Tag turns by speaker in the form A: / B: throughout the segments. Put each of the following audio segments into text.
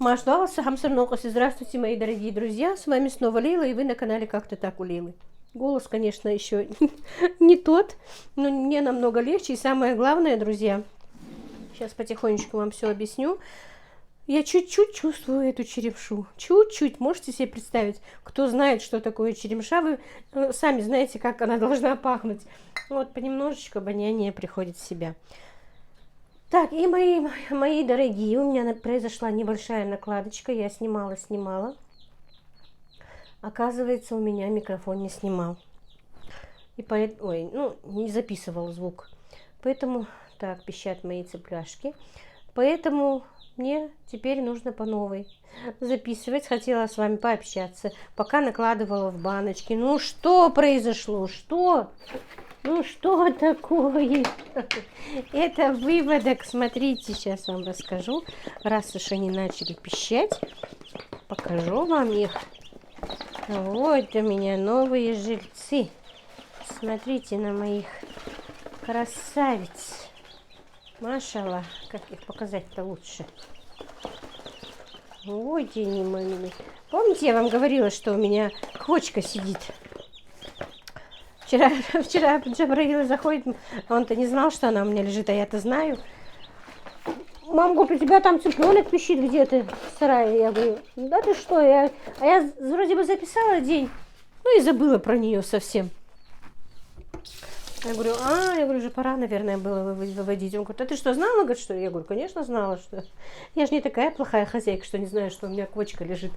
A: Машдаласа Хамсарнокоси. Здравствуйте, мои дорогие друзья. С вами снова Лейла, и вы на канале Как-то так у Лейлы. Голос, конечно, еще не тот, но мне намного легче. И самое главное, друзья, сейчас потихонечку вам все объясню. Я чуть-чуть чувствую эту черемшу. Чуть-чуть. Можете себе представить, кто знает, что такое черемша, вы сами знаете, как она должна пахнуть. Вот понемножечку обоняние приходит в себя. Так, и мои дорогие, у меня произошла небольшая накладочка, я снимала. Оказывается, у меня микрофон не снимал. И не записывал звук. Поэтому, так, пищат мои цыпляшки. Поэтому мне теперь нужно по новой записывать. Хотела с вами пообщаться, пока накладывала в баночки. Ну, что произошло? Что? Ну, что такое? Это выводок. Смотрите, сейчас вам расскажу. Раз уж они начали пищать, покажу вам их. Вот у меня новые жильцы. Смотрите на моих красавиц. Машалла. Как их показать-то лучше? Вот они мои. Помните, я вам говорила, что у меня квочка сидит? Вчера Джабраил заходит, он-то не знал, что она у меня лежит, а я-то знаю. Мам, говорит, у тебя там цыпленок пищит где-то в сарае. Я говорю, да ты что? Я вроде бы записала день, ну и забыла про нее совсем. Я говорю, уже пора, наверное, было выводить. Он говорит, а ты что, знала, говорит, что? Я говорю, конечно, знала, что. Я же не такая плохая хозяйка, что не знаю, что у меня квочка лежит.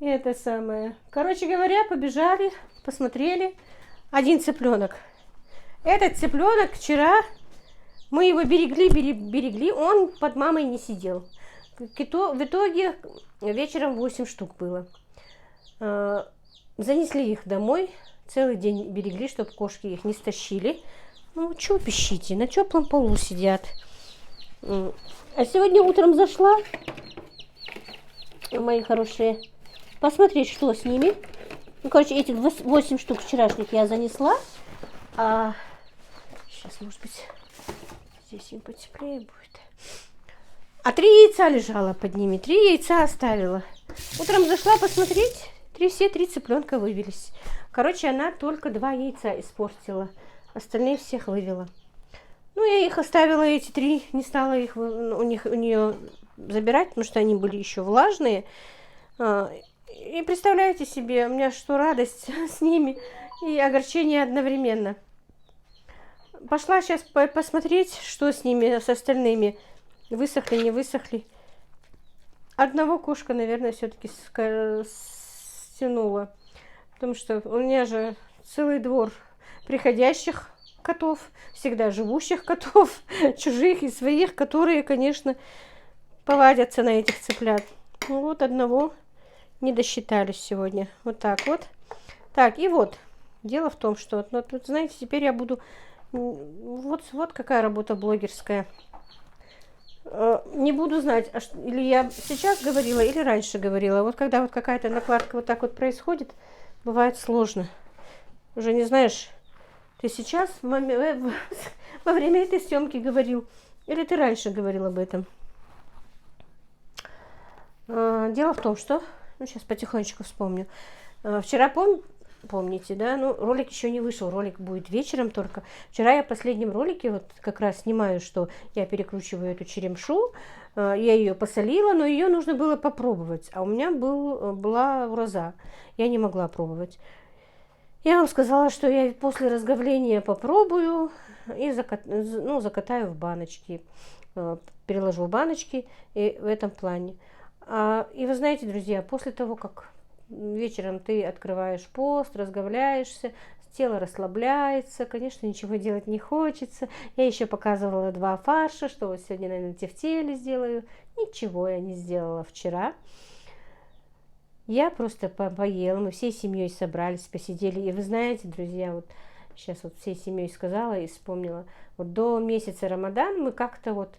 A: И это самое. Короче говоря, побежали, посмотрели. Один цыпленок. Этот цыпленок вчера мы его берегли, он под мамой не сидел. В итоге вечером 8 штук было. Занесли их домой, целый день берегли, чтобы кошки их не стащили. Ну, что пищите, на теплом полу сидят. А сегодня утром зашла, мои хорошие, посмотреть, что с ними. Ну, короче, этих 8 штук вчерашних я занесла. Сейчас, может быть, здесь им потеплее будет. А 3 яйца лежало под ними. 3 яйца оставила. Утром зашла посмотреть. Все 3 цыпленка вывелись. Короче, она только 2 яйца испортила. Остальные всех вывела. Ну, я их оставила, эти 3. Не стала их у нее забирать, потому что они были еще влажные. И представляете себе, у меня что радость с ними и огорчение одновременно. Пошла сейчас посмотреть, что с ними, с остальными. Высохли, не высохли. Одного кошка, наверное, все-таки стянула. Потому что у меня же целый двор приходящих котов, всегда живущих котов, чужих и своих, которые, конечно, повадятся на этих цыплят. Ну, вот одного не досчитались сегодня. Вот так вот. Так, и вот. Дело в том, что, тут, знаете, теперь я буду... Вот какая работа блогерская. Не буду знать, или я сейчас говорила, или раньше говорила. Вот когда вот какая-то накладка вот так вот происходит, бывает сложно. Уже не знаешь, ты сейчас во время этой съемки говорил, или ты раньше говорил об этом. Дело в том, что... Ну, сейчас потихонечку вспомню. Вчера, помните, да? Ну, ролик еще не вышел. Ролик будет вечером только. Вчера я в последнем ролике вот как раз снимаю, что я перекручиваю эту черемшу. Я ее посолила, но ее нужно было попробовать. А у меня была уроза. Я не могла пробовать. Я вам сказала, что я после разговления попробую и закатаю в баночки. Переложу в баночки и в этом плане. И вы знаете, друзья, после того, как вечером ты открываешь пост, разговляешься, тело расслабляется, конечно, ничего делать не хочется. Я еще показывала 2 фарша, что вот сегодня, наверное, тефтели сделаю. Ничего я не сделала вчера. Я просто поела, мы всей семьей собрались, посидели. И вы знаете, друзья, вот сейчас вот всей семьей сказала и вспомнила, вот до месяца Рамадан мы как-то вот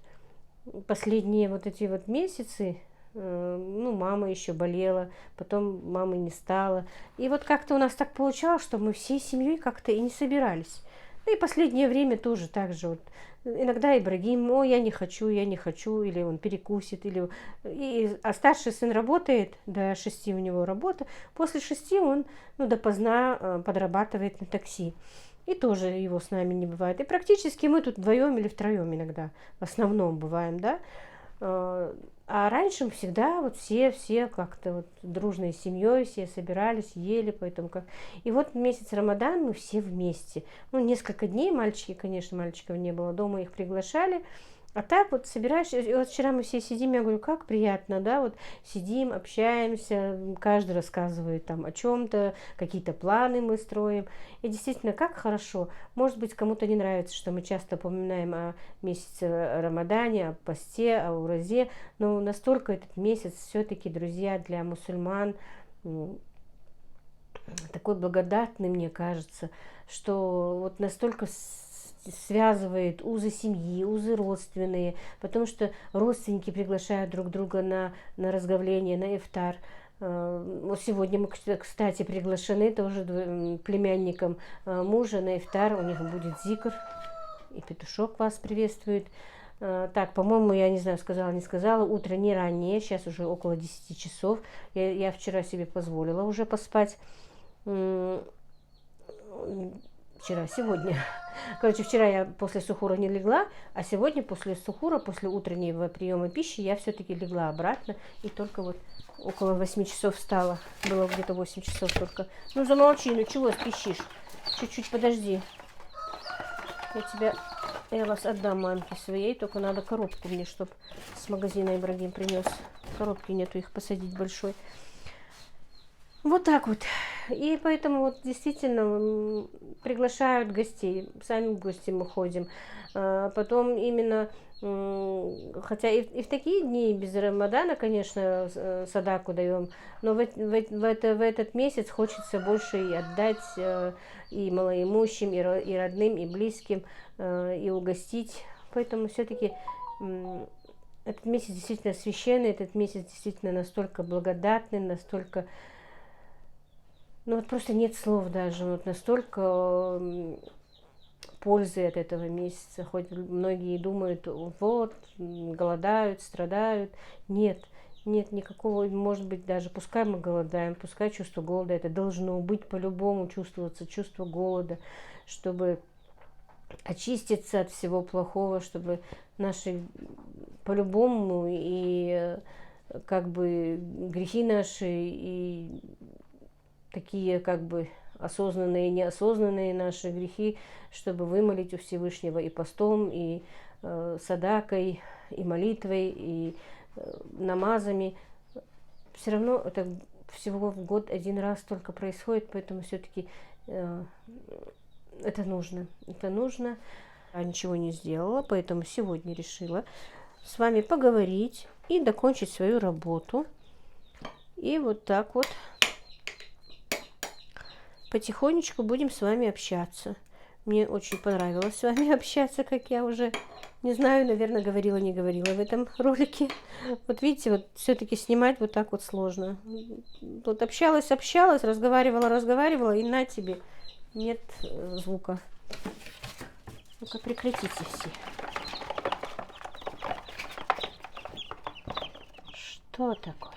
A: последние вот эти вот месяцы, ну, мама еще болела, потом мамы не стало. И вот как-то у нас так получалось, что мы всей семьей как-то и не собирались. Ну и последнее время тоже так же. Вот. Иногда Ибрагим, о, я не хочу, или он перекусит, а старший сын работает, до 6 у него работа, после 6 он, ну, допоздна подрабатывает на такси. И тоже его с нами не бывает. И практически мы тут вдвоем или втроем иногда, в основном бываем, да. А раньше мы всегда вот все как-то вот дружной семьей, все собирались, ели, поэтому как... И вот месяц Рамадан мы все вместе. Ну, несколько дней мальчики, конечно, мальчиков не было, дома их приглашали. А так вот собираешься, и вот вчера мы все сидим, я говорю, как приятно, да, вот сидим, общаемся, каждый рассказывает там о чем-то, какие-то планы мы строим. И действительно, как хорошо. Может быть, кому-то не нравится, что мы часто упоминаем о месяце Рамадане, о посте, о уразе, но настолько этот месяц все-таки, друзья, для мусульман такой благодатный, мне кажется, что вот настолько связывает узы семьи, узы родственные, потому что родственники приглашают друг друга на разговление, на ифтар. Вот сегодня мы, кстати, приглашены тоже племянникам мужа на ифтар, у них будет зикр, и петушок вас приветствует. Так, по-моему, я не знаю, сказала, не сказала, утро не раннее, сейчас уже около 10 часов, я вчера себе позволила уже поспать. Сегодня. Короче, вчера я после сухура не легла, а сегодня после сухура, после утреннего приема пищи, я все-таки легла обратно и только вот около 8 часов встала. Было где-то 8 часов только. Ну, замолчи, ну чего спешишь? Чуть-чуть подожди. Я вас отдам мамке своей, только надо коробку мне, чтобы с магазина Ибрагим принес. Коробки нету, их посадить большой. Вот так вот. И поэтому вот действительно приглашают гостей. Сами в гости мы ходим. Потом именно, хотя и в такие дни без Рамадана, конечно, садаку даем, но в этот месяц хочется больше и отдать и малоимущим, и родным, и близким, и угостить. Поэтому все-таки этот месяц действительно священный, этот месяц действительно настолько благодатный, настолько... Ну вот просто нет слов даже, вот настолько пользы от этого месяца, хоть многие думают, вот, голодают, страдают, нет никакого, может быть, даже, пускай мы голодаем, пускай чувство голода, это должно быть по-любому чувствоваться, чувство голода, чтобы очиститься от всего плохого, чтобы наши по-любому и как бы грехи наши и такие как бы осознанные и неосознанные наши грехи, чтобы вымолить у Всевышнего и постом, и садакой, и молитвой, и намазами. Все равно это всего в год один раз только происходит, поэтому все-таки это нужно. Это нужно. Я ничего не сделала, поэтому сегодня решила с вами поговорить и докончить свою работу. И вот так вот потихонечку будем с вами общаться. Мне очень понравилось с вами общаться, как я уже, не знаю, наверное, говорила, не говорила в этом ролике. Вот видите, вот все-таки снимать вот так вот сложно. Вот общалась, разговаривала, и на тебе нет звука. Ну-ка, прекратите все. Что такое?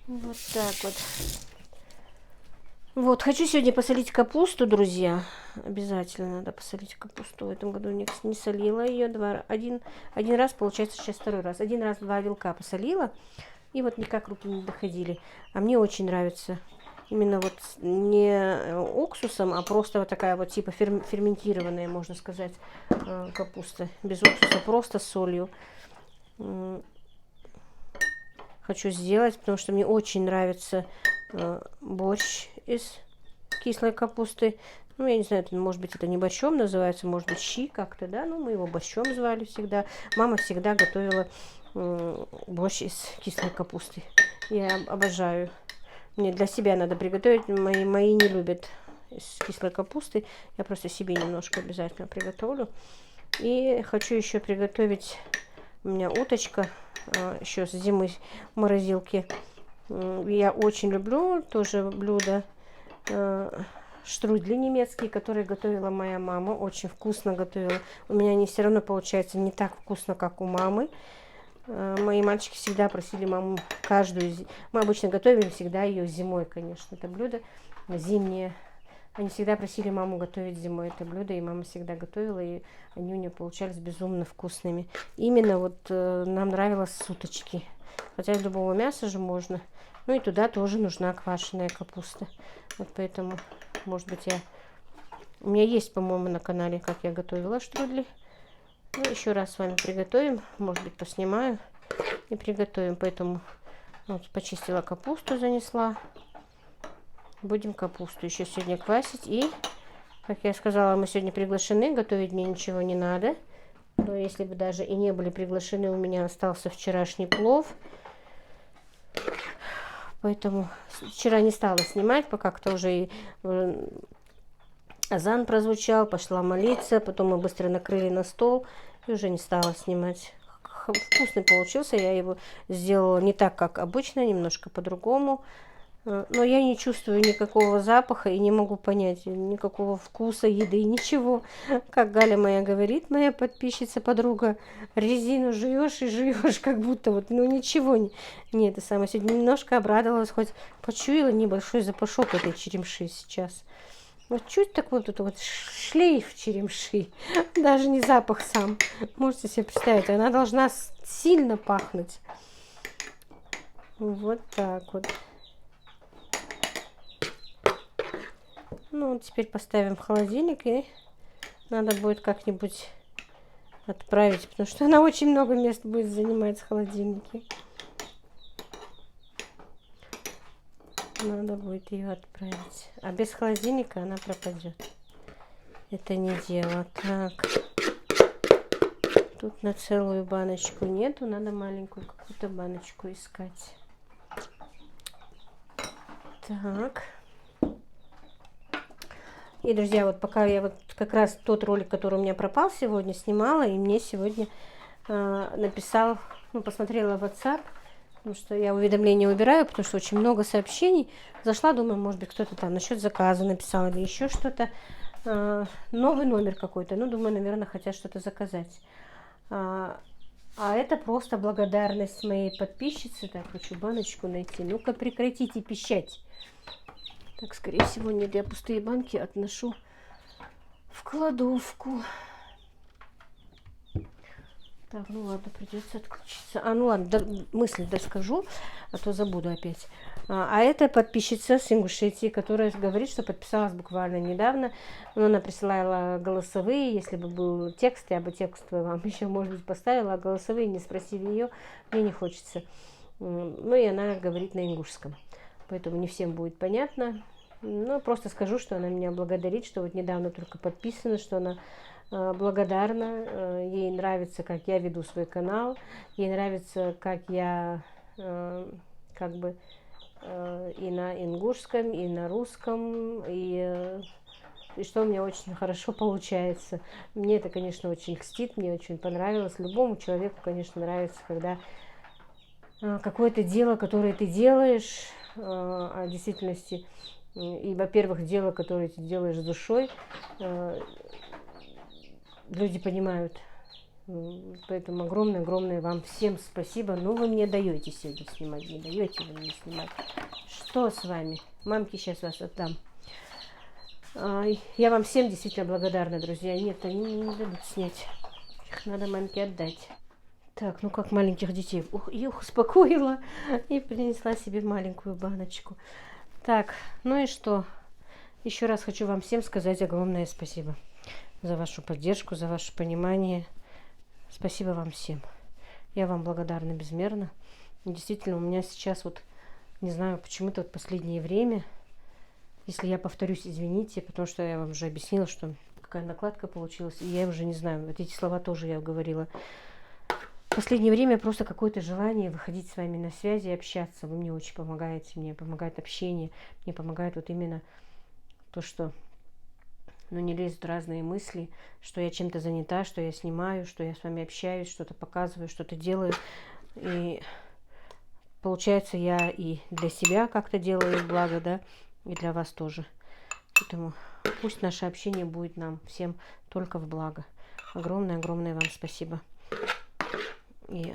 A: Вот так вот. Вот, хочу сегодня посолить капусту, друзья. Обязательно надо посолить капусту. В этом году не солила ее. Один раз, получается, сейчас второй раз. Один раз 2 вилка посолила. И вот никак руки не доходили. А мне очень нравится. Именно вот не уксусом, а просто вот такая вот типа ферментированная, можно сказать, капуста. Без уксуса, просто с солью. Хочу сделать, потому что мне очень нравится борщ из кислой капусты. Ну, я не знаю, может быть, это не борщом называется, может быть, щи как-то, да? Ну, мы его борщом звали всегда. Мама всегда готовила борщ из кислой капусты. Я обожаю. Мне для себя надо приготовить. Мои не любят из кислой капусты. Я просто себе немножко обязательно приготовлю. И хочу еще приготовить... У меня уточка еще с зимы в морозилке. Я очень люблю тоже блюдо штрудли немецкие, которые готовила моя мама. Очень вкусно готовила. У меня они все равно получаются не так вкусно, как у мамы. Мои мальчики всегда просили маму каждую... Мы обычно готовим всегда ее зимой, конечно, это блюдо зимнее. Они всегда просили маму готовить зимой это блюдо, и мама всегда готовила, и они у нее получались безумно вкусными. Именно вот нам нравилось с уточки. Хотя из любого мяса же можно. Ну и туда тоже нужна квашеная капуста. Вот поэтому, может быть, у меня есть, по-моему, на канале, как я готовила штрудли. Ну, еще раз с вами приготовим. Может быть, поснимаю и приготовим. Поэтому вот, почистила капусту, занесла. Будем капусту еще сегодня квасить. И, как я сказала, мы сегодня приглашены. Готовить мне ничего не надо. Но если бы даже и не были приглашены, у меня остался вчерашний плов. Поэтому вчера не стала снимать, пока как-то уже и азан прозвучал, пошла молиться, потом мы быстро накрыли на стол и уже не стала снимать. Вкусный получился, я его сделала не так, как обычно, немножко по-другому. Но я не чувствую никакого запаха и не могу понять никакого вкуса еды, ничего. Как Галя моя говорит, моя подписчица, подруга, резину жуешь и жуешь, как будто вот, ну ничего не это самое. Сегодня немножко обрадовалась, хоть почуяла небольшой запашок этой черемши сейчас. Вот чуть такой вот этот вот шлейф черемши, даже не запах сам. Можете себе представить, она должна сильно пахнуть. Вот так вот. Ну, вот теперь поставим в холодильник, и надо будет как-нибудь отправить, потому что она очень много мест будет занимать в холодильнике. Надо будет ее отправить. А без холодильника она пропадет. Это не дело. Так. Тут на целую баночку нету, надо маленькую какую-то баночку искать. Так. И, друзья, вот пока я вот как раз тот ролик, который у меня пропал сегодня, снимала, и мне сегодня написал, ну, посмотрела в WhatsApp, потому что я уведомления убираю, потому что очень много сообщений. Зашла, думаю, может быть, кто-то там насчет заказа написал или еще что-то. Новый номер какой-то, ну, думаю, наверное, хотят что-то заказать. А это просто благодарность моей подписчице. Так, хочу баночку найти. Ну-ка, прекратите пищать. Так, скорее всего, нет, я пустые банки отношу в кладовку. Так, ну ладно, придется отключиться. Ну ладно, мысль доскажу, а то забуду опять. А это подписчица с Ингушетии, которая говорит, что подписалась буквально недавно. Но она присылала голосовые. Если бы был текст, я бы текст вам еще, может быть, поставила, а голосовые не спросили ее. Мне не хочется. Ну и она говорит на ингушском. Поэтому не всем будет понятно. Но просто скажу, что она меня благодарит, что вот недавно только подписана, что она благодарна. Ей нравится, как я веду свой канал. Ей нравится, как я как бы и на ингушском, и на русском, и что у меня очень хорошо получается. Мне это, конечно, очень льстит, мне очень понравилось. Любому человеку, конечно, нравится, когда какое-то дело, которое ты делаешь, в действительности, и, во-первых, дело, которое ты делаешь с душой, люди понимают. Поэтому огромное-огромное вам всем спасибо. Ну, вы мне даете сегодня снимать, не даете вы мне снимать. Что с вами? Мамке сейчас вас отдам. Я вам всем действительно благодарна, друзья. Нет, они не дадут снять. Их надо мамке отдать. Так, ну как маленьких детей. Их успокоила и принесла себе маленькую баночку. Так, ну и что? Еще раз хочу вам всем сказать огромное спасибо за вашу поддержку, за ваше понимание. Спасибо вам всем. Я вам благодарна безмерно. Действительно, у меня сейчас вот, не знаю, почему-то вот последнее время, если я повторюсь, извините, потому что я вам уже объяснила, что какая накладка получилась, и я уже не знаю, вот эти слова тоже я говорила. В последнее время просто какое-то желание выходить с вами на связи и общаться. Вы мне очень помогаете, мне помогает общение, мне помогает вот именно то, что не лезут разные мысли, что я чем-то занята, что я снимаю, что я с вами общаюсь, что-то показываю, что-то делаю. И получается, я и для себя как-то делаю благо, да, и для вас тоже. Поэтому пусть наше общение будет нам всем только в благо. Огромное-огромное вам спасибо. И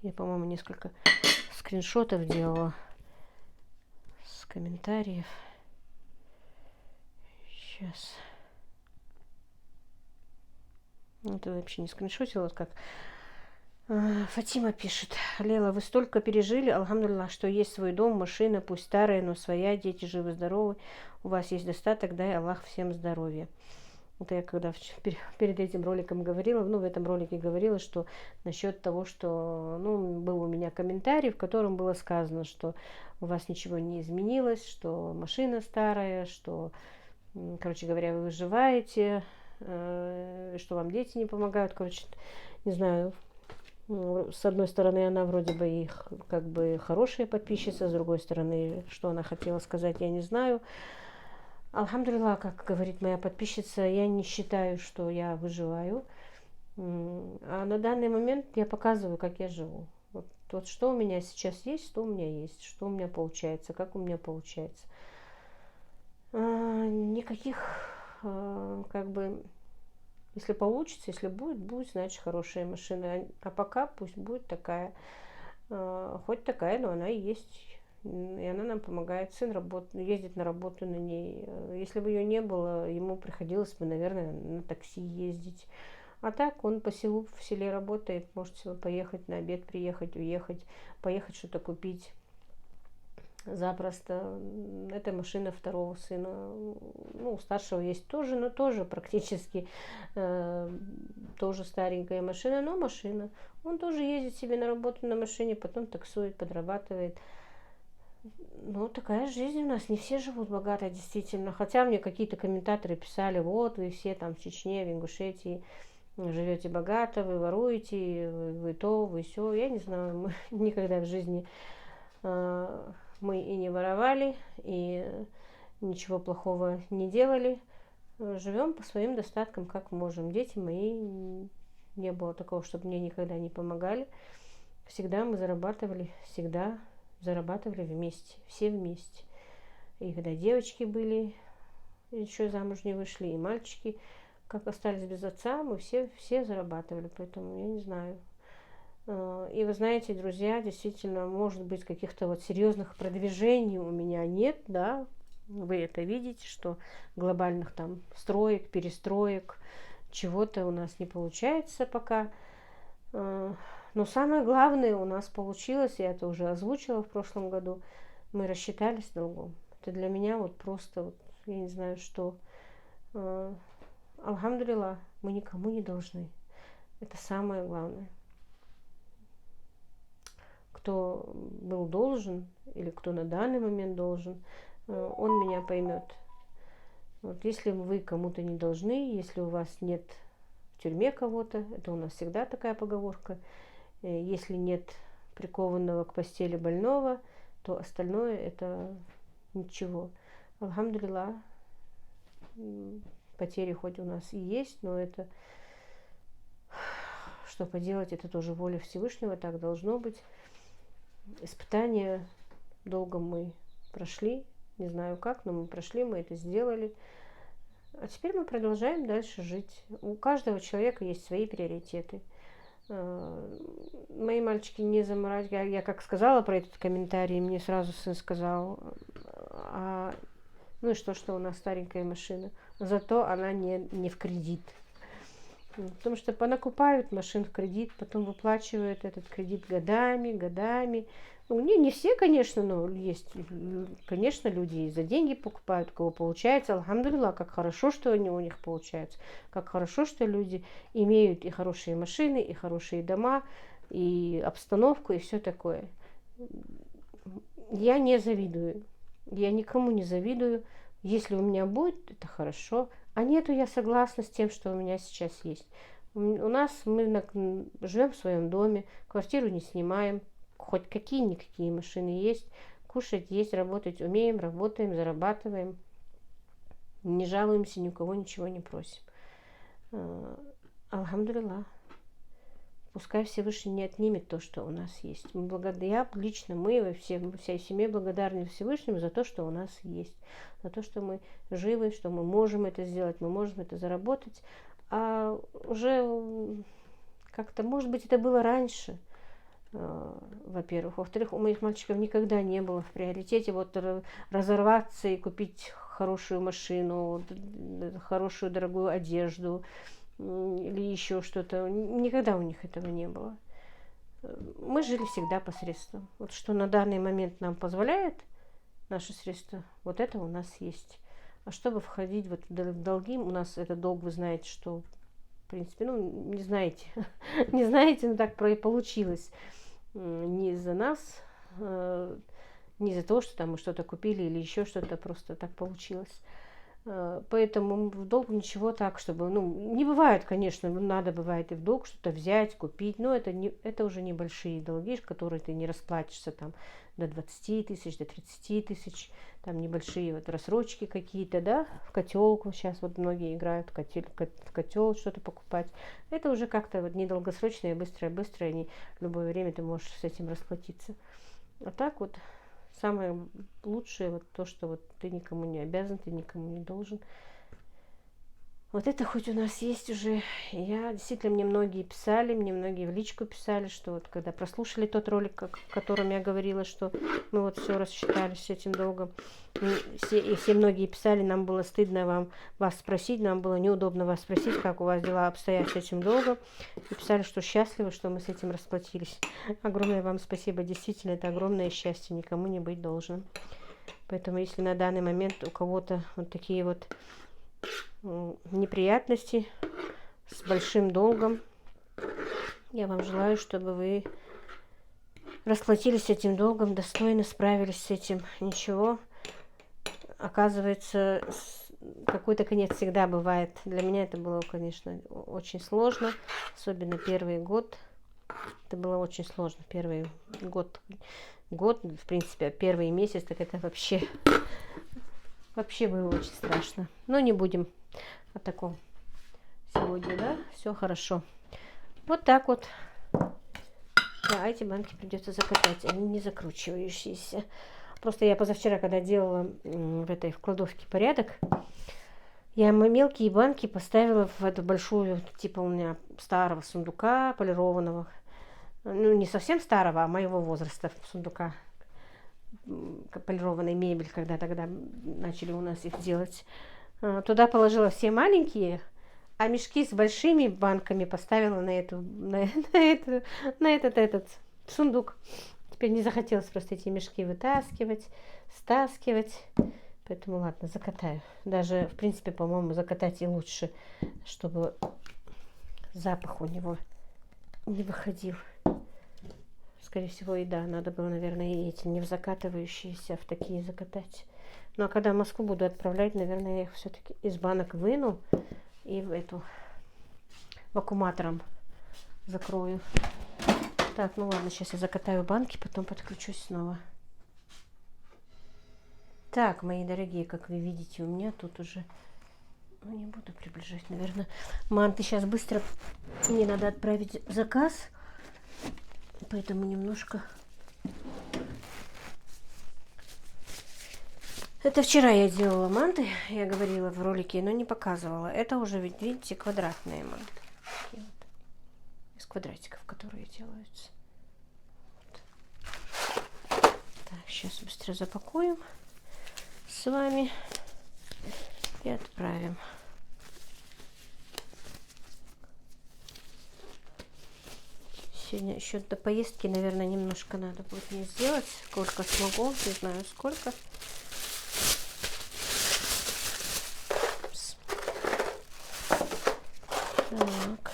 A: я, по-моему, несколько скриншотов делала с комментариев. Сейчас. Это вообще не скриншотила, вот как Фатима пишет. Лела, вы столько пережили, алхамдулиллах, что есть свой дом, машина, пусть старая, но своя, дети живы-здоровы, у вас есть достаток, дай Аллах всем здоровья. Это я когда перед этим роликом говорила, в этом ролике говорила, что насчет того, что, был у меня комментарий, в котором было сказано, что у вас ничего не изменилось, что машина старая, что, короче говоря, вы выживаете, что вам дети не помогают, не знаю. С одной стороны, она вроде бы их как бы хорошая подписчица, с другой стороны, что она хотела сказать, я не знаю. Алхамдулиллах, как говорит моя подписчица, я не считаю, что я выживаю. А на данный момент я показываю, как я живу. Вот что у меня сейчас есть, что у меня есть, что у меня получается, как у меня получается. Никаких, если получится, если будет, значит, хорошая машина. А пока пусть будет такая, хоть такая, но она и есть. И она нам помогает. Сын ездит на работу на ней. Если бы ее не было, ему приходилось бы, наверное, на такси ездить. А так он в селе работает, может поехать на обед, приехать, уехать, поехать что-то купить. Запросто. Это машина второго сына. У старшего есть тоже, но тоже практически тоже старенькая машина, но машина. Он тоже ездит себе на работу на машине, потом таксует, подрабатывает. Такая жизнь у нас. Не все живут богато, действительно. Хотя мне какие-то комментаторы писали, вот вы все там в Чечне, в Ингушетии живете богато, вы воруете, вы то, вы сё. Я не знаю, мы никогда в жизни мы и не воровали, и ничего плохого не делали. Живем по своим достаткам, как можем. Дети мои, не было такого, чтобы мне никогда не помогали. Всегда мы зарабатывали вместе, все вместе. И когда девочки были, еще замуж не вышли, и мальчики, как остались без отца, мы все зарабатывали. Поэтому я не знаю. И вы знаете, друзья, действительно, может быть, каких-то серьезных продвижений у меня нет, да, вы это видите, что глобальных там строек, перестроек, чего-то у нас не получается пока. Но самое главное у нас получилось, я это уже озвучила в прошлом году, мы рассчитались с долгом. Это для меня просто, я не знаю что. Алхамдулиллах, мы никому не должны. Это самое главное. Кто был должен или кто на данный момент должен, он меня поймет. Если вы кому-то не должны, если у вас нет в тюрьме кого-то, это у нас всегда такая поговорка, если нет прикованного к постели больного, то остальное это ничего. Алхамдулиллах, потери хоть у нас и есть, но это, что поделать, это тоже воля Всевышнего, так должно быть. Испытания долго мы прошли, не знаю как, но мы прошли, мы это сделали. А теперь мы продолжаем дальше жить. У каждого человека есть свои приоритеты. Мои мальчики не заморачиваются. Я как сказала про этот комментарий, мне сразу сын сказал, и что у нас старенькая машина. Зато она не в кредит. Потому что понакупают машин в кредит, потом выплачивают этот кредит годами. Не все, конечно, но есть, конечно, люди и за деньги покупают, у кого получается. Алхамдулиллах, как хорошо, что они у них получаются. Как хорошо, что люди имеют и хорошие машины, и хорошие дома, и обстановку, и все такое. Я не завидую. Я никому не завидую. Если у меня будет, это хорошо. А нету, я согласна с тем, что у меня сейчас есть. У нас мы живем в своем доме, квартиру не снимаем, хоть какие-никакие машины есть, кушать есть, работать умеем, работаем, зарабатываем, не жалуемся, ни у кого ничего не просим. Алхамдулиллах. пускай Всевышний не отнимет то, что у нас есть. Я лично, мы, вся семья благодарны Всевышнему за то, что у нас есть. За то, что мы живы, что мы можем это сделать, мы можем это заработать. А уже как-то, может быть, это было раньше, во-первых. Во-вторых, у моих мальчиков никогда не было в приоритете вот разорваться и купить хорошую машину, хорошую дорогую одежду или еще что-то. Никогда у них этого не было. Мы жили всегда по средствам. Вот что на данный момент нам позволяет наши средства, вот это у нас есть. А чтобы входить вот в долги, у нас это долг, вы знаете, что, в принципе, ну, не знаете, не знаете, но так получилось. Не из-за нас, не из-за того, что там мы что-то купили или еще что-то, просто так получилось. Поэтому в долг ничего так, чтобы, ну, не бывает, конечно, надо бывает и в долг что-то взять, купить, но это уже небольшие долги, которые ты не расплатишься там до 20 тысяч, до 30 тысяч, там небольшие вот рассрочки какие-то, да, в котелку сейчас вот многие играют, в котел что-то покупать. Это уже как-то вот недолгосрочное, быстрое, не в любое время ты можешь с этим расплатиться. А так вот самое лучшее вот то, что вот ты никому не обязан, ты никому не должен. Вот это хоть у нас есть уже. Действительно, мне многие в личку писали, что вот когда прослушали тот ролик, о котором я говорила, что мы вот все рассчитались с этим долгом. И все многие писали, нам было стыдно вас спросить, нам было неудобно вас спросить, как у вас дела обстоят с этим долгом. И писали, что счастливы, что мы с этим расплатились. Огромное вам спасибо. Действительно, это огромное счастье, никому не быть должным. Поэтому, если на данный момент у кого-то вот такие вот неприятности с большим долгом, я вам желаю, чтобы вы расплатились с этим долгом, достойно справились с этим. Ничего, оказывается, какой-то конец всегда бывает. Для меня это было, конечно, очень сложно, особенно первый год. Это было очень сложно. Первый год, в принципе, первый месяц, так это вообще было очень страшно. Но не будем о таком сегодня, да? Все хорошо. Вот так вот. Да, эти банки придется закатать. Они не закручивающиеся. Просто я позавчера, когда делала в кладовке порядок, я мелкие банки поставила в эту большую, типа у меня старого сундука полированного. Ну, не совсем старого, а моего возраста сундука. Полированной мебель, когда тогда начали у нас их делать. Туда положила все маленькие, а мешки с большими банками поставила на этот сундук. Теперь не захотелось просто эти мешки вытаскивать, стаскивать. Поэтому ладно, закатаю. Даже, в принципе, по-моему, закатать и лучше, чтобы запах у него не выходил. Скорее всего, и да, надо было, наверное, и эти не в закатывающиеся, а в такие закатать. Ну, а когда в Москву буду отправлять, наверное, я их все-таки из банок выну и вакууматором закрою. Так, ну ладно, сейчас я закатаю банки, потом подключусь снова. Так, мои дорогие, как вы видите, у меня тут уже... Ну, не буду приближать, наверное. Манты сейчас быстро... Мне надо отправить заказ, поэтому немножко... Это вчера я делала манты, я говорила в ролике, но не показывала. Это уже, видите, квадратные манты. Такие вот. Из квадратиков, которые делаются. Вот. Так, сейчас быстро запакуем с вами и отправим. Сегодня еще до поездки, наверное, немножко надо будет мне сделать. Сколько смогу, не знаю сколько. Так.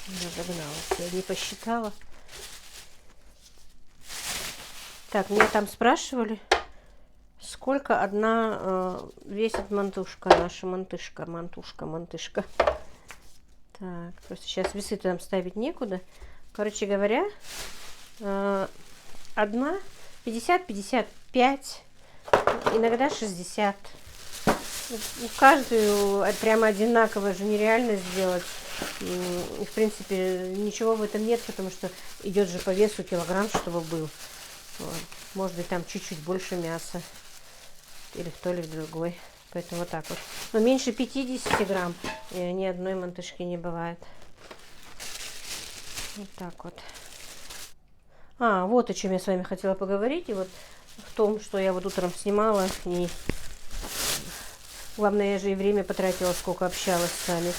A: Разогналась, я не посчитала. Так, меня там спрашивали, сколько одна весит мантушка, наша мантышка. Так, просто сейчас весы там ставить некуда. Короче говоря, одна 50-55, иногда 60. Каждую прямо одинаково же нереально сделать. И, в принципе, ничего в этом нет, потому что идет же по весу килограмм, чтобы был. Вот. Может быть, там чуть-чуть больше мяса. Или в то, или в другой. Поэтому вот так вот. Но меньше 50 грамм ни одной мантышки не бывает. Вот так вот. Вот о чем я с вами хотела поговорить. И вот в том, что я вот утром снимала. И главное, я же и время потратила, сколько общалась с вами.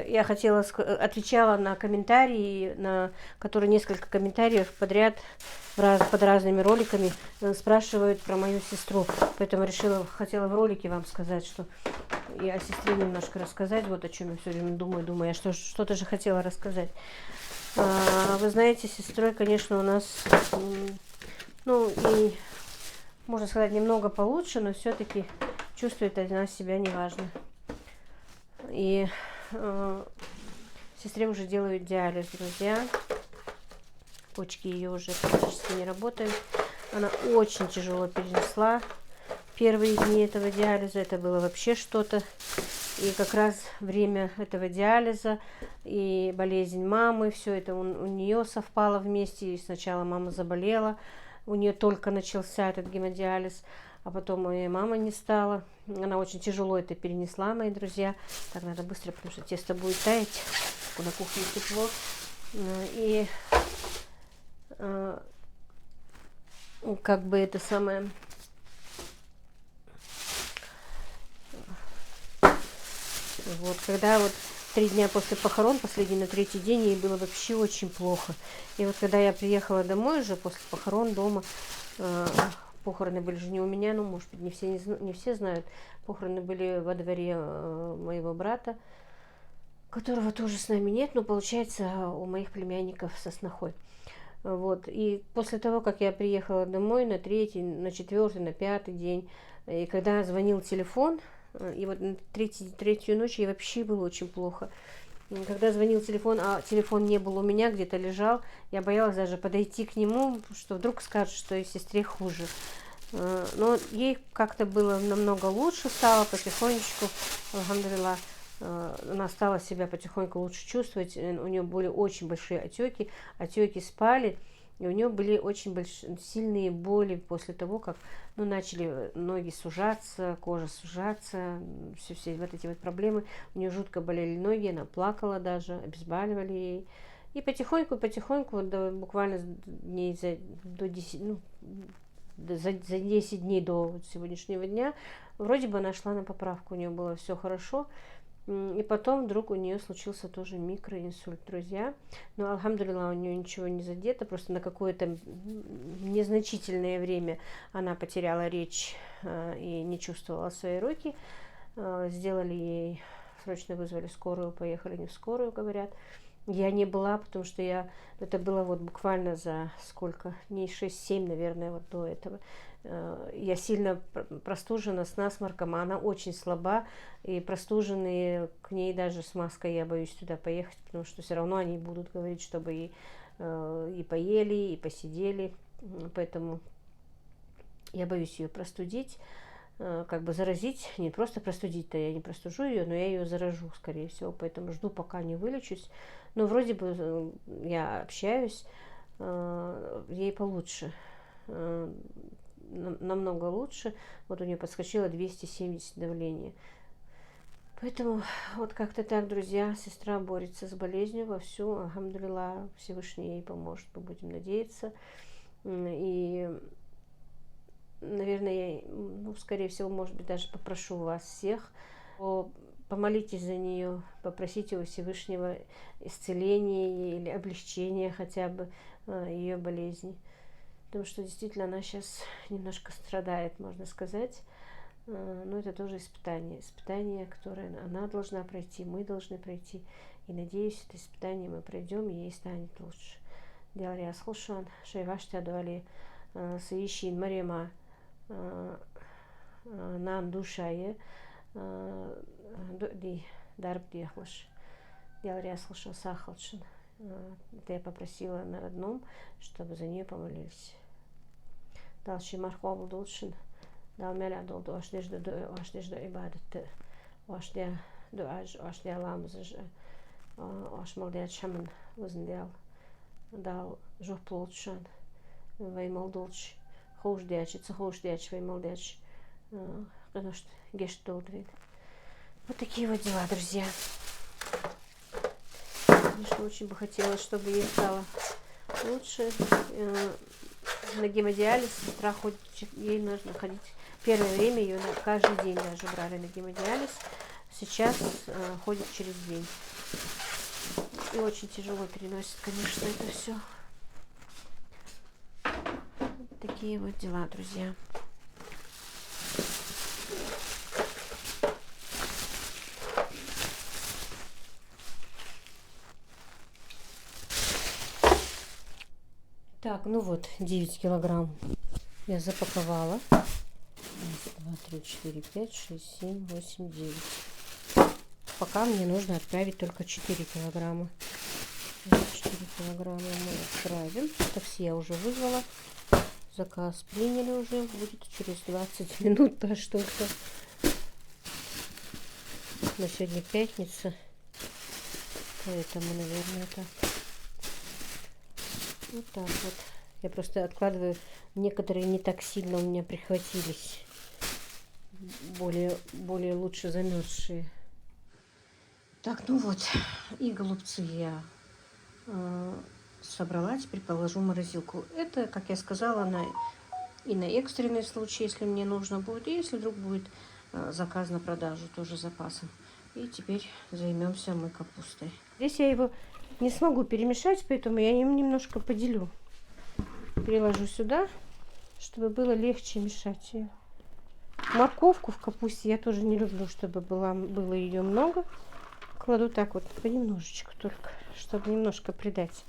A: Я отвечала на комментарии, которые несколько комментариев подряд под разными роликами спрашивают про мою сестру. Поэтому хотела в ролике вам сказать, что и о сестре немножко рассказать, вот о чем я все время думаю, я что-то же хотела рассказать. Вы знаете, с сестрой, конечно, у нас, и, можно сказать, немного получше, но все-таки чувствует она себя неважно. И сестре уже делают диализ, друзья. Почки ее уже практически не работают. Она очень тяжело перенесла первые дни этого диализа. Это было вообще что-то. И как раз время этого диализа и болезнь мамы, все это у нее совпало вместе. И сначала мама заболела, у нее только начался этот гемодиализ, а потом моя мама не стала. Она очень тяжело это перенесла, мои друзья. Так, надо быстро, потому что тесто будет таять. На кухне тепло. И как бы это самое... Вот, когда вот 3 дня после похорон, последний на 3-й день, ей было вообще очень плохо. И вот когда я приехала домой уже после похорон дома, похороны были же не у меня, может быть, не все знают. Похороны были во дворе моего брата, которого тоже с нами нет, но получается у моих племянников со снохой. Вот. И после того, как я приехала домой на 3-й, на 4-й, на 5-й день, и когда звонил телефон, и вот на третью ночь ей вообще было очень плохо. Когда звонил телефон, а телефон не был у меня, где-то лежал, я боялась даже подойти к нему, что вдруг скажут, что и сестре хуже. Но ей как-то было намного лучше стало потихонечку, алхамдулилlah. Она стала себя потихоньку лучше чувствовать. У нее были очень большие отеки спали, и у нее были очень сильные боли после того, как начали ноги сужаться, кожа сужаться, все вот эти вот проблемы. У нее жутко болели ноги, она плакала даже, обезболивали ей. И потихоньку, буквально дней за 10 дней до сегодняшнего дня, вроде бы она шла на поправку, у нее было все хорошо. И потом вдруг у нее случился тоже микроинсульт, друзья. Но, алхамдулилла, у нее ничего не задето, просто на какое-то незначительное время она потеряла речь и не чувствовала свои руки. Сделали ей, срочно вызвали скорую, поехали не в скорую, говорят. Я не была, потому что это было вот буквально за сколько, дней 6-7, наверное, вот до этого. Я сильно простужена с насморком, а она очень слаба, и простуженные к ней даже с маской я боюсь туда поехать, потому что все равно они будут говорить, чтобы и поели, и посидели, поэтому я боюсь ее простудить, как бы заразить, не просто простудить-то, я не простужу ее, но я ее заражу, скорее всего, поэтому жду, пока не вылечусь. Но вроде бы я общаюсь, ей получше, намного лучше. Вот у нее подскочило 270 давление. Поэтому вот как-то так, друзья, сестра борется с болезнью вовсю. Алхамдулилла, Всевышний ей поможет, мы будем надеяться. И, наверное, я, скорее всего, может быть, даже попрошу вас всех, помолитесь за нее, попросите у Всевышнего исцеления или облегчения хотя бы ее болезни. Потому что действительно она сейчас немножко страдает, можно сказать. Но это тоже испытание, которое она должна пройти, мы должны пройти. И надеюсь, это испытание мы пройдем, и ей станет лучше. Делали асхушан, шейвашти адуали, саищин, марема, нам душае дарб дехлыш. Я слышал Сахалчин. Это я попросила на родном, чтобы за нее помолились. Дальше Мархову Дулшин. Дал меня долду ашдежда ибадет. Ашдя дуаж, ашдя ламзаж, аш молдят шаман воздел. Дал жоплотшан. Вей молдолч. Хоуждяч, это хоуждяч, вей молдяч. Потому что гештолдвид. Вот такие вот дела, друзья. Конечно, очень бы хотелось, чтобы ей стало лучше. На гемодиализ с утра ходит, ей нужно ходить. Первое время ее каждый день даже брали на гемодиализ. Сейчас ходит через день. И очень тяжело переносит, конечно, это все. Вот такие вот дела, друзья. Так, ну вот, 9 килограмм я запаковала. 1, 2, 3, 4, 5, 6, 7, 8, 9. Пока мне нужно отправить только 4 килограмма. 4 килограмма мы отправим. Такси я уже вызвала. Заказ приняли уже. Будет через 20 минут даже только. Но сегодня пятница. Поэтому, наверное, так. Вот так вот. Я просто откладываю. Некоторые не так сильно у меня прихватились. Более лучше замерзшие. Так, ну вот. И голубцы я собрала. Теперь положу в морозилку. Это, как я сказала, и на экстренный случай, если мне нужно будет. И если вдруг будет заказ на продажу, тоже запасом. И теперь займемся мы капустой. Здесь я его не смогу перемешать, поэтому я им немножко поделю. Переложу сюда, чтобы было легче мешать ее. Морковку в капусте я тоже не люблю, чтобы было ее много. Кладу так вот понемножечку только, чтобы немножко придать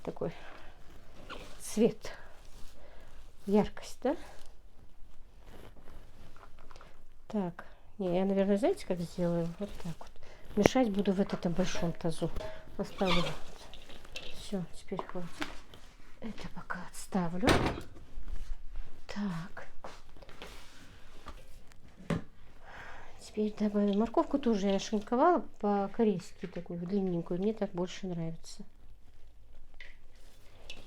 A: такой цвет, яркость, да? Так, не, я, наверное, знаете, как сделаю? Вот так вот. Мешать буду в этом большом тазу. Оставлю. Все, теперь хватит. Это пока отставлю. Так. Теперь добавим морковку. Тоже я шинковала по-корейски, такую длинненькую. Мне так больше нравится.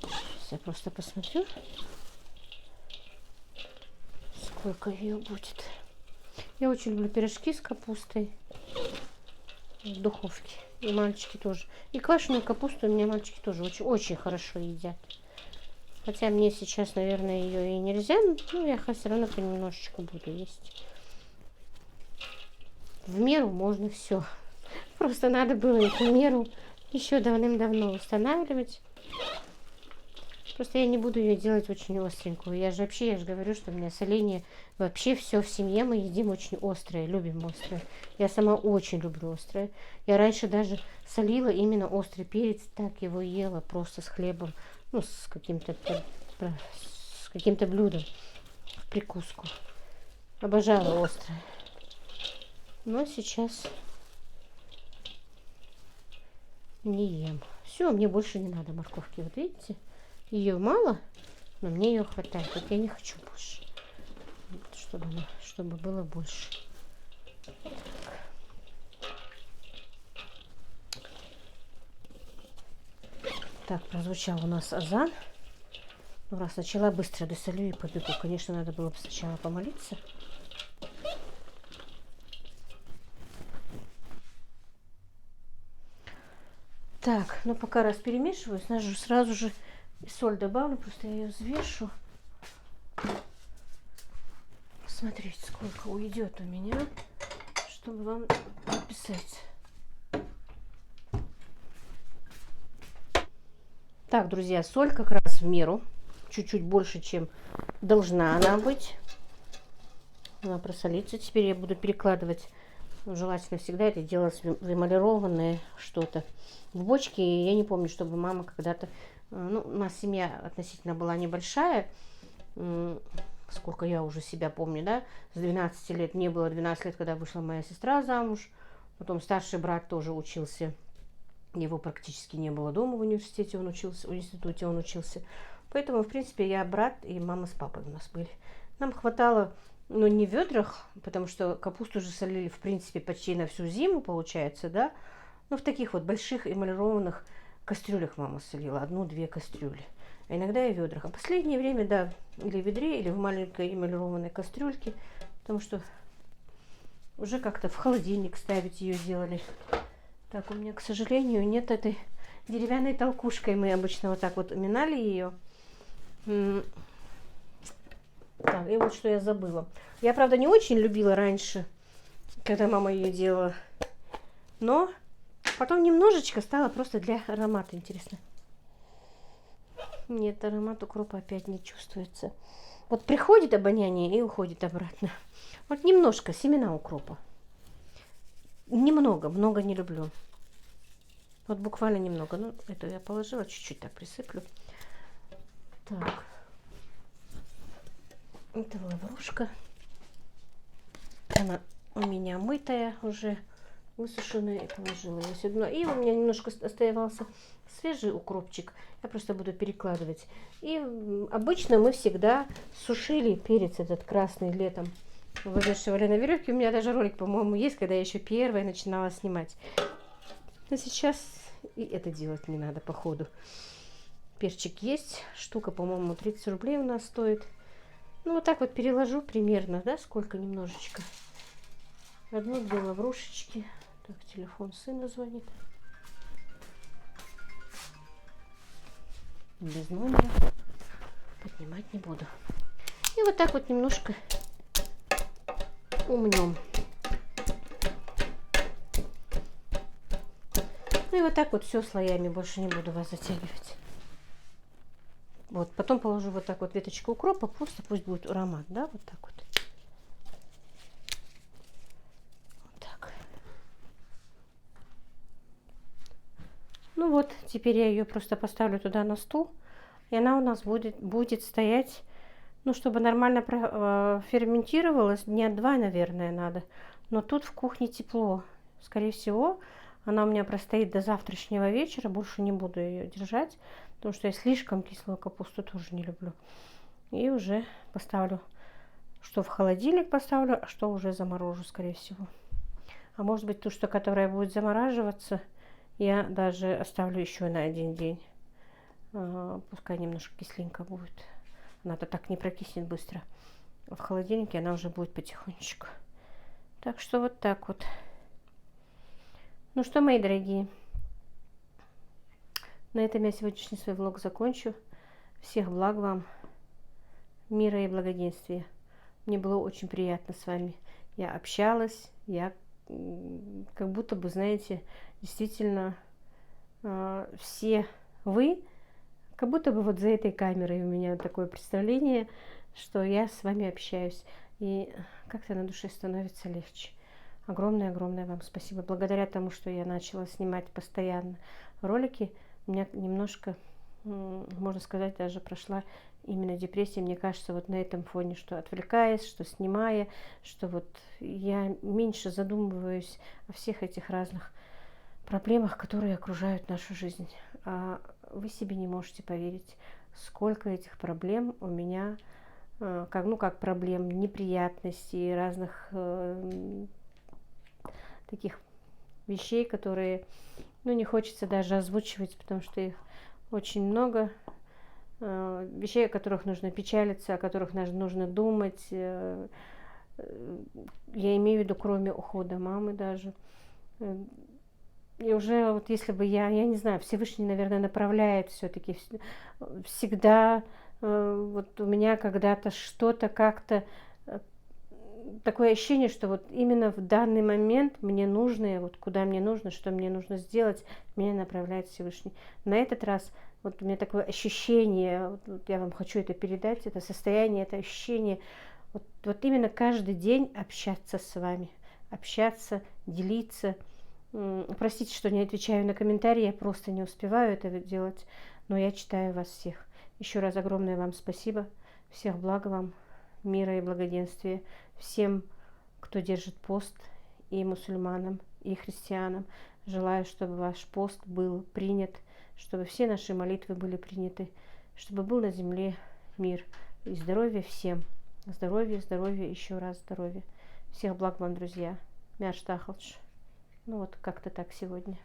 A: Сейчас я просто посмотрю, сколько ее будет. Я очень люблю пирожки с капустой в духовке. И мальчики тоже. И квашеную капусту у меня мальчики тоже очень хорошо едят. Хотя мне сейчас, наверное, ее и нельзя. Но я все равно понемножечку буду есть. В меру можно все. Просто надо было эту меру еще давным-давно устанавливать. Просто я не буду ее делать очень остренькую. Я же говорю, что у меня соление, вообще все в семье мы едим очень острое, любим острое. Я сама очень люблю острое. Я раньше даже солила именно острый перец, так его ела просто с хлебом, ну, с каким-то блюдом, в прикуску. Обожала острое. Но сейчас не ем. Все, мне больше не надо морковки, вот видите? Ее мало, но мне ее хватает. Вот я не хочу больше, чтобы было больше. Так, прозвучал у нас азан. Ну, раз начала, быстро досолю и побегу. Конечно, надо было бы сначала помолиться. Так, ну пока раз перемешиваю, сразу же соль добавлю, просто я ее взвешу. Посмотрите, сколько уйдет у меня, чтобы вам написать. Так, друзья, соль как раз в меру. Чуть-чуть больше, чем должна она быть. Она просолится. Теперь я буду перекладывать, желательно всегда это делать в эмалированное что-то. В бочке, я не помню, чтобы мама когда-то... Ну, у нас семья относительно была небольшая. сколько я уже себя помню, да, с 12 лет, мне было 12 лет, когда вышла моя сестра замуж, потом старший брат тоже учился, его практически не было дома в университете, он учился, в институте он учился, поэтому, в принципе, я брат и мама с папой у нас были. Нам хватало, ну, не в ведрах, потому что капусту уже солили, в принципе, почти на всю зиму, получается, да, но в таких вот больших эмалированных кастрюлях мама солила, 1-2 кастрюли. А иногда и в ведрах. А в последнее время, да, или в ведре, или в маленькой эмалированной кастрюльке, потому что уже как-то в холодильник ставить ее делали. Так, у меня, к сожалению, нет этой деревянной толкушкой. Мы обычно вот так вот уминали ее. Так, и вот что я забыла. Я, правда, не очень любила раньше, когда мама ее делала. Но потом немножечко стало просто для аромата интересно. Нет, аромат укропа опять не чувствуется. Вот приходит обоняние и уходит обратно. Вот немножко семена укропа. Немного, много не люблю. Вот буквально немного. Ну, это я положила, чуть-чуть так присыплю. Так. Это лаврушка. Она у меня мытая уже, высушенная. И положила ее сюда. И у меня немножко оставался свежий укропчик. Я просто буду перекладывать. И обычно мы всегда сушили перец этот красный летом. Вывешивали на веревке. У меня даже ролик, по-моему, есть, когда я еще первая начинала снимать. Но сейчас и это делать не надо, походу. Перчик есть. Штука, по-моему, 30 рублей у нас стоит. Ну, вот так вот переложу примерно, да, сколько немножечко. 1-2 лаврушечки. Так, телефон сына звонит. Без номера. Поднимать не буду. И вот так вот немножко умнем. Ну и вот так вот все слоями, больше не буду вас затягивать. Вот, потом положу вот так вот веточку укропа, просто пусть будет аромат, да, вот так вот. Вот так. Ну вот, теперь я ее просто поставлю туда на стул, и она у нас будет стоять, ну, чтобы нормально ферментировалась, дня 2, наверное, надо. Но тут в кухне тепло, скорее всего. Она у меня простоит до завтрашнего вечера, больше не буду ее держать, потому что я слишком кислую капусту тоже не люблю. И уже поставлю, что в холодильник поставлю, а что уже заморожу, скорее всего. А может быть, ту, что которая будет замораживаться, я даже оставлю еще на 1 день. Пускай немножко кисленько будет. Она-то так не прокиснет быстро. В холодильнике она уже будет потихонечку. Так что вот так вот. Ну что, мои дорогие, на этом я сегодняшний свой влог закончу. Всех благ вам, мира и благоденствия. Мне было очень приятно с вами. Я общалась, я как будто бы, знаете, действительно все вы, как будто бы вот за этой камерой у меня такое представление, что я с вами общаюсь. И как-то на душе становится легче. Огромное-огромное вам спасибо. Благодаря тому, что я начала снимать постоянно ролики, у меня немножко, можно сказать, даже прошла именно депрессия. Мне кажется, вот на этом фоне, что отвлекаясь, что снимая, что вот я меньше задумываюсь о всех этих разных проблемах, которые окружают нашу жизнь. А вы себе не можете поверить, сколько этих проблем у меня, как проблем, неприятностей, разных таких вещей, которые, ну, не хочется даже озвучивать, потому что их очень много. Вещей, о которых нужно печалиться, о которых нужно думать. Я имею в виду, кроме ухода мамы даже. И уже вот если бы я не знаю, Всевышний, наверное, направляет все-таки всегда. Вот у меня когда-то что-то как-то такое ощущение, что вот именно в данный момент мне нужно, вот куда мне нужно, что мне нужно сделать, меня направляет Всевышний. На этот раз вот у меня такое ощущение, вот я вам хочу это передать, это состояние, это ощущение, вот именно каждый день общаться с вами, общаться, делиться. Простите, что не отвечаю на комментарии, я просто не успеваю это делать, но я читаю вас всех. Еще раз огромное вам спасибо, всех благ вам, мира и благоденствия всем, кто держит пост, и мусульманам, и христианам. Желаю, чтобы ваш пост был принят, чтобы все наши молитвы были приняты, чтобы был на земле мир и здоровье всем. Здоровье, здоровье, еще раз здоровье. Всех благ вам, друзья. Мяш Тахалч. Ну вот как-то так сегодня.